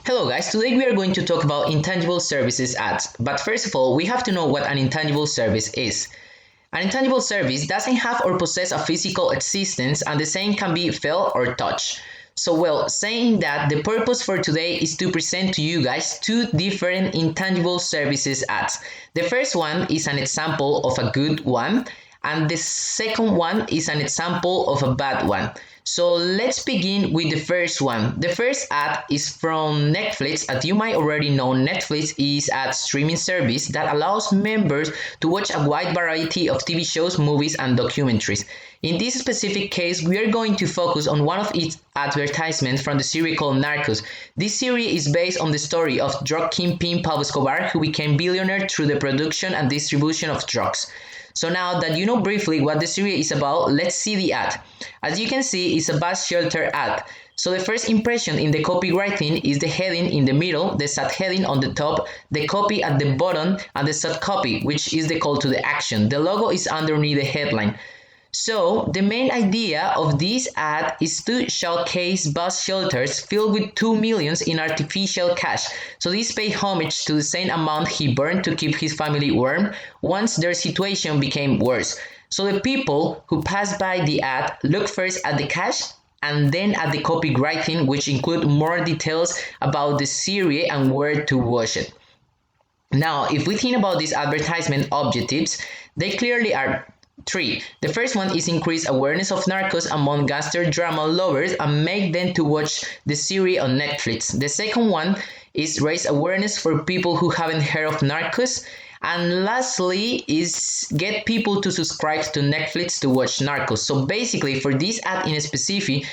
Hello guys, today we are going to talk about intangible services ads. But first of all, we have to know what an intangible service is. An intangible service doesn't have or possess a physical existence, and the same can be felt or touched. Saying that, the purpose for today is to present to you guys two different intangible services ads. The first one is an example of a good one, and the second one is an example of a bad one. So let's begin with the first one. The first ad is from Netflix. As you might already know, Netflix is a streaming service that allows members to watch a wide variety of TV shows, movies, and documentaries. In this specific case, we are going to focus on one of its advertisements from the series called Narcos. This series is based on the story of drug kingpin Pablo Escobar, who became billionaire through the production and distribution of drugs. So now that you know briefly what the series is about, let's see the ad. As you can see, it's a bus shelter ad. So the first impression in the copywriting is the heading in the middle, the subheading on the top, the copy at the bottom, and the subcopy, which is the call to the action. The logo is underneath the headline. So the main idea of this ad is to showcase bus shelters filled with 2 million in artificial cash. So this paid homage to the same amount he burned to keep his family warm once their situation became worse. So the people who pass by the ad look first at the cash and then at the copywriting, which include more details about the series and where to watch it. Now, if we think about these advertisement objectives, they clearly are three. The first one is increase awareness of Narcos among gangster drama lovers and make them to watch the series on Netflix. The second one is raise awareness for people who haven't heard of Narcos. And lastly is get people to subscribe to Netflix to watch Narcos. So basically for this ad in specific,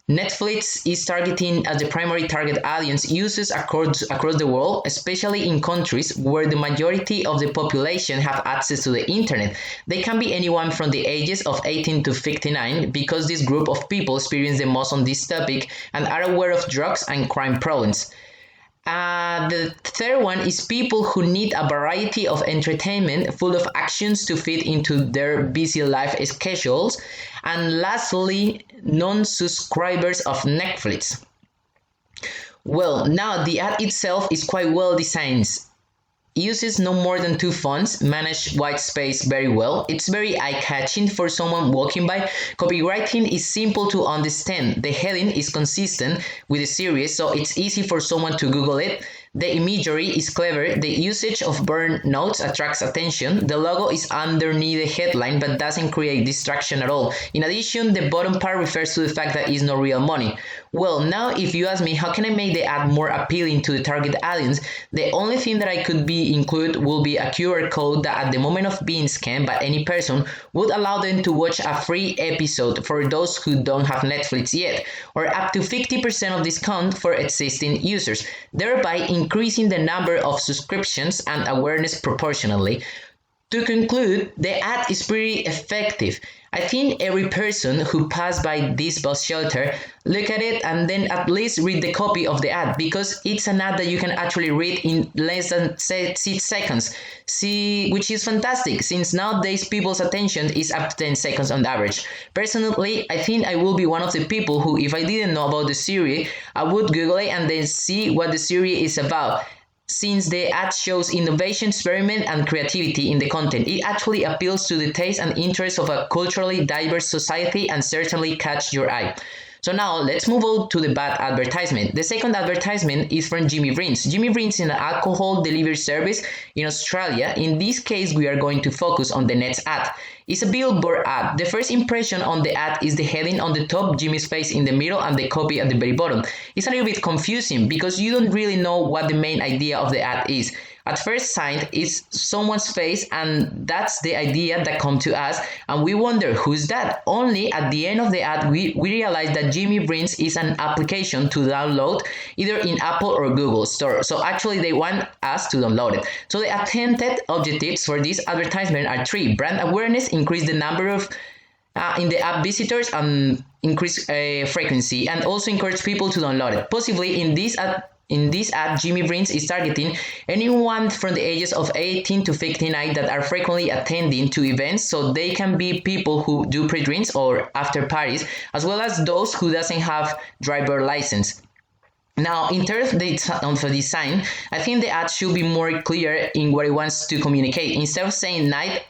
Netflix is targeting as the primary target audience users across the world, especially in countries where the majority of the population have access to the internet. They can be anyone from the ages of 18 to 59 because this group of people experience the most on this topic and are aware of drugs and crime problems. The third one is people who need a variety of entertainment full of actions to fit into their busy life schedules. And lastly, non-subscribers of Netflix. Well, now the ad itself is quite well designed. Uses no more than two fonts, manage white space very well. It's very eye-catching for someone walking by. Copywriting is simple to understand. The heading is consistent with the series, so it's easy for someone to Google it. The imagery is clever. The usage of burn notes attracts attention. The logo is underneath the headline but doesn't create distraction at all. In addition, the bottom part refers to the fact that it's no real money. Well, now if you ask me how can I make the ad more appealing to the target audience, the only thing that I could include will be a QR code that at the moment of being scanned by any person would allow them to watch a free episode for those who don't have Netflix yet, or up to 50% of discount for existing users, thereby increasing the number of subscriptions and awareness proportionally. To conclude, the ad is pretty effective. I think every person who passed by this bus shelter look at it and then at least read the copy of the ad because it's an ad that you can actually read in less than 6 seconds. Which is fantastic since nowadays people's attention is up to 10 seconds on average. Personally, I think I will be one of the people who, if I didn't know about the series, I would Google it and then see what the series is about. Since the ad shows innovation, experiment, and creativity in the content, it actually appeals to the taste and interests of a culturally diverse society and certainly catch your eye. So now let's move on to the bad advertisement. The second advertisement is from Jimmy Brins. Jimmy Brins is an alcohol delivery service in Australia. In this case, we are going to focus on the next ad. It's a billboard ad. The first impression on the ad is the heading on the top, Jimmy's face in the middle, and the copy at the very bottom. It's a little bit confusing because you don't really know what the main idea of the ad is. At first sight, it's someone's face, and that's the idea that comes to us, and we wonder who's that. Only at the end of the ad, we realize that Jimmy Brins is an application to download either in Apple or Google Store. So actually, they want us to download it. So the attempted objectives for this advertisement are three: brand awareness, increase the number of in the app visitors, and increase frequency, and also encourage people to download it. Possibly in this ad, Jimmy Brins is targeting anyone from the ages of 18 to 59 that are frequently attending to events, so they can be people who do pre-drinks or after parties, as well as those who doesn't have driver license. Now, in terms of the design, I think the ad should be more clear in what it wants to communicate. Instead of saying night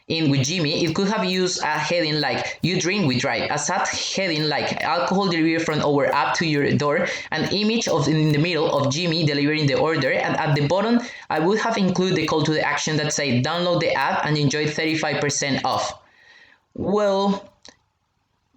in with Jimmy, it could have used a heading like "You drink, we drive," a sad heading like "Alcohol delivered from our app to your door," an image of in the middle of Jimmy delivering the order, and at the bottom, I would have included the call to the action that say "Download the app and enjoy 35% off." Well,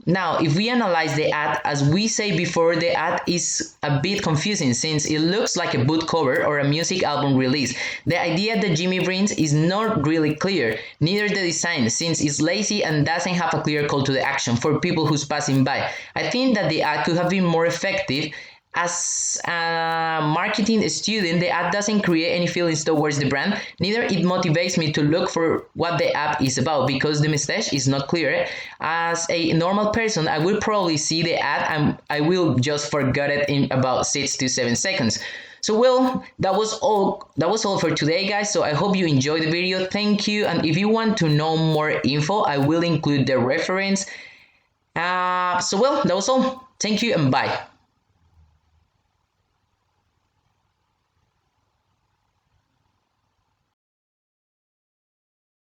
now, if we analyze the ad, as we say before, the ad is a bit confusing since it looks like a book cover or a music album release. The idea that Jimmy brings is not really clear, neither the design since it's lazy and doesn't have a clear call to the action for people who's passing by. I think that the ad could have been more effective. As a marketing student, the ad doesn't create any feelings towards the brand, neither it motivates me to look for what the app is about because the message is not clear. As a normal person, I will probably see the ad and I will just forget it in about 6 to 7 seconds. So well, that was all for today, guys. So I hope you enjoyed the video. Thank you, and if you want to know more info, I will include the reference. So well, that was all. Thank you and bye.